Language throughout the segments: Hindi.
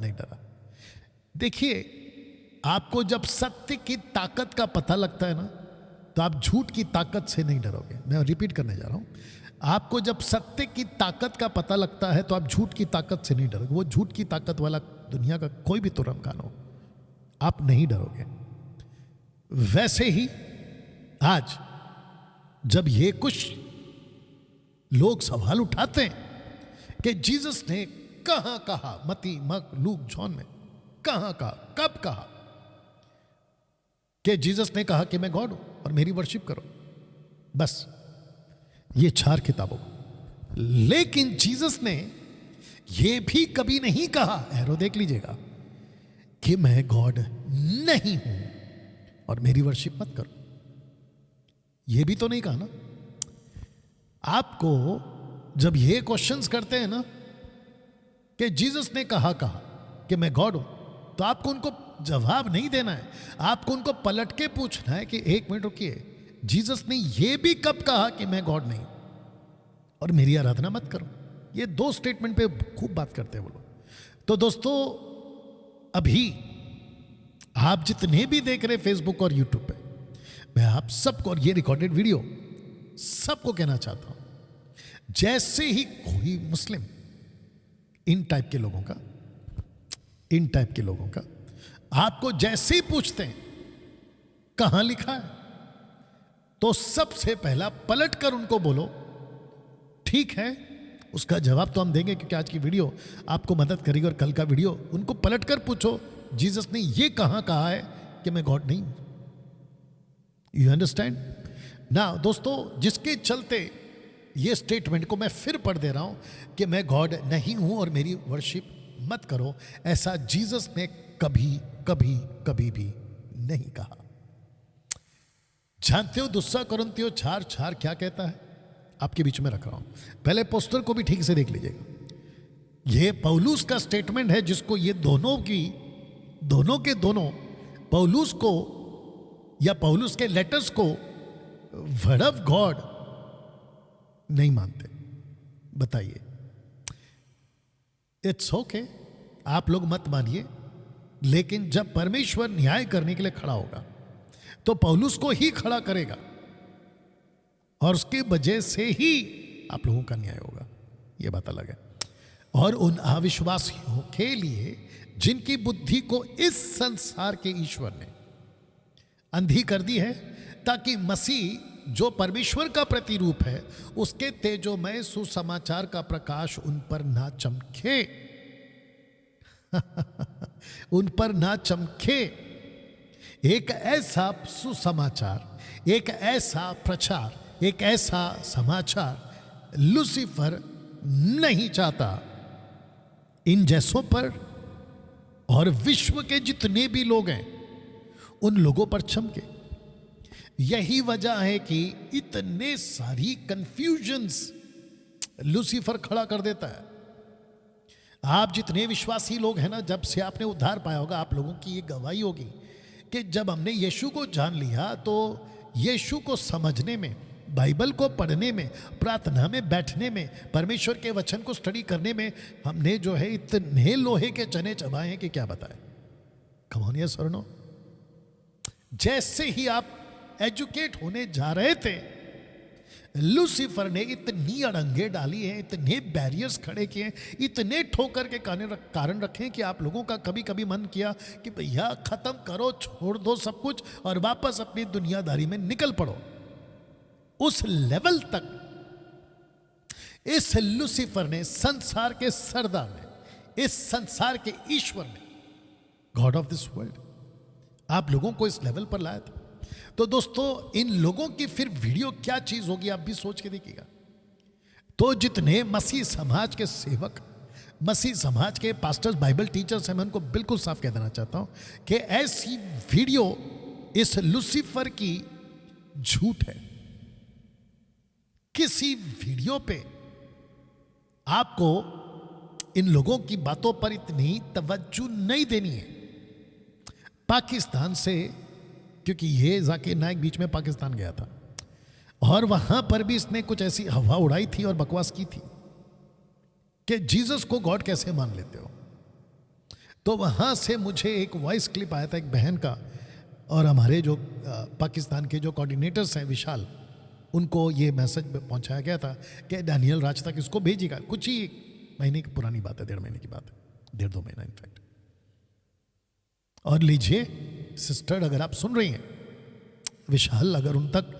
नहीं डरा। देखिए, आपको जब सत्य की ताकत का पता लगता है ना, तो आप झूठ की ताकत से नहीं डरोगे। मैं रिपीट करने जा रहा हूं, आपको जब सत्य की ताकत का पता लगता है तो आप झूठ की ताकत से नहीं डरोगे। वो झूठ की ताकत वाला दुनिया का कोई भी तुरंतखान हो, आप नहीं डरोगे। वैसे ही आज जब ये कुछ लोग सवाल उठाते हैं कि जीसस ने कहां कहा, मती, मक, लूक, जॉन में कहां कहा, कब कहा कि जीसस ने कहा कि मैं गॉड हूं और मेरी वर्शिप करो, बस ये 4 किताबों को। लेकिन जीसस ने यह भी कभी नहीं कहा, एरो देख लीजिएगा, कि मैं गॉड नहीं हूं और मेरी वर्शिप मत करो। यह भी तो नहीं कहा ना। आपको जब ये क्वेश्चंस करते हैं ना कि जीसस ने कहा कि मैं गॉड हूं, तो आपको उनको जवाब नहीं देना है, आपको उनको पलट के पूछना है कि एक मिनट रुकिए, जीसस ने यह भी कब कहा कि मैं गॉड नहीं और मेरी आराधना मत करो। ये 2 स्टेटमेंट पे खूब बात करते हैं वो लोग। तो दोस्तों, अभी आप जितने भी देख रहे फेसबुक और यूट्यूब पे, मैं आप सबको, और ये रिकॉर्डेड वीडियो सबको कहना चाहता हूं, जैसे ही कोई मुस्लिम इन टाइप के लोगों का आपको जैसे ही पूछते हैं कहां लिखा है, तो सबसे पहला पलट कर उनको बोलो ठीक है। उसका जवाब तो हम देंगे क्योंकि आज की वीडियो आपको मदद करेगी, और कल का वीडियो उनको पलट कर पूछो जीसस ने ये कहां कहा है कि मैं गॉड नहीं हूं। यू अंडरस्टैंड ना दोस्तों, जिसके चलते ये स्टेटमेंट को मैं फिर पढ़ दे रहा हूं कि मैं गॉड नहीं हूं और मेरी वर्शिप मत करो, ऐसा जीसस ने कभी कभी कभी भी नहीं कहा। जानते हो 2 कुरिन्थियों 4:4 क्या कहता है? आपके बीच में रख रहा हूं, पहले पोस्टर को भी ठीक से देख लीजिएगा। यह पौलुस का स्टेटमेंट है, जिसको ये दोनों के दोनों पौलुस को या पौलुस के लेटर्स को वर्ड ऑफ गॉड नहीं मानते। बताइए, इट्स ओके, आप लोग मत मानिए, लेकिन जब परमेश्वर न्याय करने के लिए खड़ा होगा तो पौलुस को ही खड़ा करेगा और उसके वजह से ही आप लोगों का न्याय होगा। यह बात अलग है। और उन अविश्वासियों के लिए जिनकी बुद्धि को इस संसार के ईश्वर ने अंधी कर दी है, ताकि मसीह जो परमेश्वर का प्रतिरूप है उसके तेजोमय सुसमाचार का प्रकाश उन पर ना चमके उन पर ना चमके। एक ऐसा सुसमाचार, एक ऐसा प्रचार, एक ऐसा समाचार लूसीफर नहीं चाहता इन जैसों पर और विश्व के जितने भी लोग हैं उन लोगों पर चमके। यही वजह है कि इतने सारी कंफ्यूजन्स लूसीफर खड़ा कर देता है। आप जितने विश्वासी लोग हैं ना, जब से आपने उद्धार पाया होगा, आप लोगों की ये गवाही होगी कि जब हमने यीशु को जान लिया तो यीशु को समझने में, बाइबल को पढ़ने में, प्रार्थना में बैठने में, परमेश्वर के वचन को स्टडी करने में हमने जो है इतने लोहे के चने चबाए हैं कि क्या बताएं। कम ऑन यस और नो। जैसे ही आप एजुकेट होने जा रहे थे, लूसीफर ने इतनी अड़ंगे डाली हैं, इतने बैरियर्स खड़े किए, इतने ठोकर के कारण रखे कि आप लोगों का कभी कभी मन किया कि भैया खत्म करो, छोड़ दो सब कुछ और वापस अपनी दुनियादारी में निकल पड़ो। उस लेवल तक इस लूसीफर ने, संसार के सरदार ने, इस संसार के ईश्वर ने, गॉड ऑफ दिस वर्ल्ड, आप लोगों को इस लेवल पर लाया था। तो दोस्तों, इन लोगों की फिर वीडियो क्या चीज होगी, आप भी सोच के देखिएगा। तो जितने मसीह समाज के सेवक, मसीह समाज के पास्टर्स, बाइबल टीचर्स हैं, मैं उनको बिल्कुल साफ कह देना चाहता हूं कि ऐसी वीडियो इस लूसीफर की झूठ है। किसी वीडियो पे आपको इन लोगों की बातों पर इतनी तवज्जो नहीं देनी है। पाकिस्तान से, क्योंकि ये जाकिर नाइक बीच में पाकिस्तान गया था और वहां पर भी इसने कुछ ऐसी हवा उड़ाई थी और बकवास की थी कि जीसस को गॉड कैसे मान लेते हो। तो वहाँ से मुझे एक वॉइस क्लिप आया था एक बहन का, और हमारे जो पाकिस्तान के जो कोऑर्डिनेटर्स हैं विशाल, उनको ये मैसेज पहुंचाया गया था कि डैनियल राज तक इसको भेजिएगा। कुछ ही महीने की पुरानी बात है, 1.5 महीने की बात है, 1.5-2 महीना इनफैक्ट। और लीजिए सिस्टर, अगर आप सुन रही हैं, विशाल अगर उन तक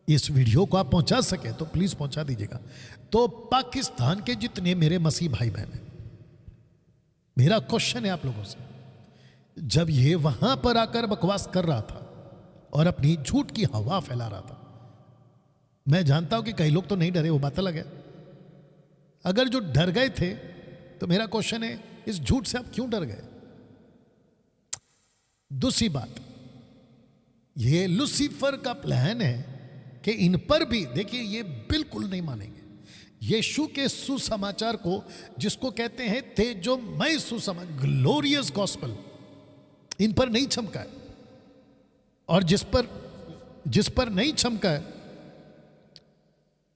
इस वीडियो को आप पहुंचा सके तो प्लीज पहुंचा दीजिएगा। तो पाकिस्तान के जितने मेरे मसीह भाई बहन हैं, मेरा क्वेश्चन है आप लोगों से, जब ये वहां पर आकर बकवास कर रहा था और अपनी झूठ की हवा फैला रहा था, मैं जानता हूं कि कई लोग तो नहीं डरे, वो बात अलग है। अगर जो डर गए थे तो मेरा क्वेश्चन है, इस झूठ से आप क्यों डर गए? दूसरी बात, ये लूसीफर का प्लान है कि इन पर भी, देखिए ये बिल्कुल नहीं मानेंगे यीशु के सुसमाचार को, जिसको कहते हैं तेजोमय सुसमाचार, ग्लोरियस गॉस्पेल, इन पर नहीं चमका है। और जिस पर नहीं चमका है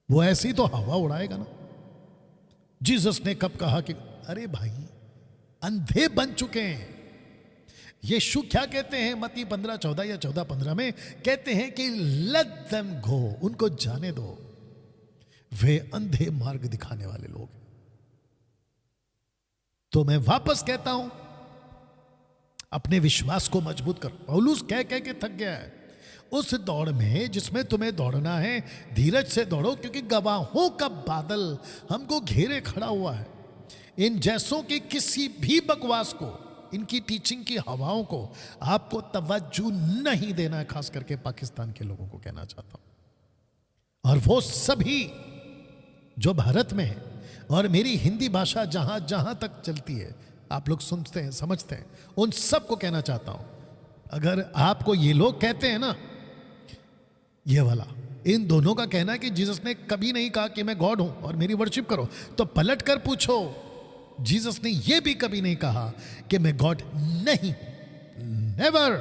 वो ऐसी तो हवा उड़ाएगा ना। जीसस ने कब कहा कि अरे भाई अंधे बन चुके हैं। यीशु क्या कहते हैं मत्ती 15:14 या 14:15 में, कहते हैं कि लेट देम गो, उनको जाने दो, वे अंधे मार्ग दिखाने वाले लोग। तो मैं वापस कहता हूं, अपने विश्वास को मजबूत करो। पौलुस कह के थक गया है। उस दौड़ में जिसमें तुम्हें दौड़ना है, धीरज से दौड़ो, क्योंकि गवाहों का बादल हमको घेरे खड़ा हुआ है। इन जैसों की किसी भी बकवास को, इनकी टीचिंग की हवाओं को आपको तवज्जो नहीं देना है। खास करके पाकिस्तान के लोगों को कहना चाहता हूं, और वो सभी जो भारत में है, और मेरी हिंदी भाषा जहां जहां तक चलती है, आप लोग सुनते हैं, समझते हैं, उन सबको कहना चाहता हूं, अगर आपको ये लोग कहते हैं ना, ये वाला, इन दोनों का कहना है कि जीसस ने कभी नहीं कहा कि मैं गॉड हूं और मेरी वर्शिप करो, तो पलट कर पूछो, जीसस ने यह भी कभी नहीं कहा कि मैं गॉड नहीं, नेवर,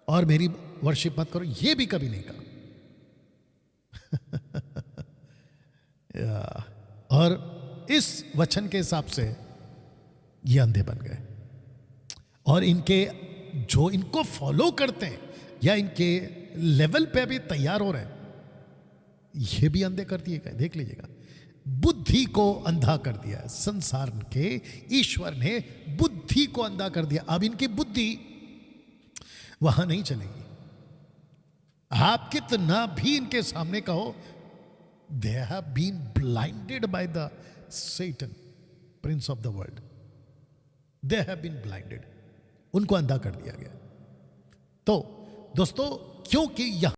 और मेरी वर्शिप मत करो, यह भी कभी नहीं कहा। और इस वचन के हिसाब से ये अंधे बन गए, और इनके जो इनको फॉलो करते हैं या इनके लेवल पे भी तैयार हो रहे हैं, ये भी अंधे कर दिए गए। देख लीजिएगा, बुद्धि को अंधा कर दिया है संसार के ईश्वर ने, बुद्धि को अंधा कर दिया। अब इनकी बुद्धि वहां नहीं चलेगी। आप कितना भी इनके सामने कहो, they have been blinded by the Satan, prince of the world, they have been blinded, उनको अंधा कर दिया गया। तो दोस्तों, क्योंकि यहां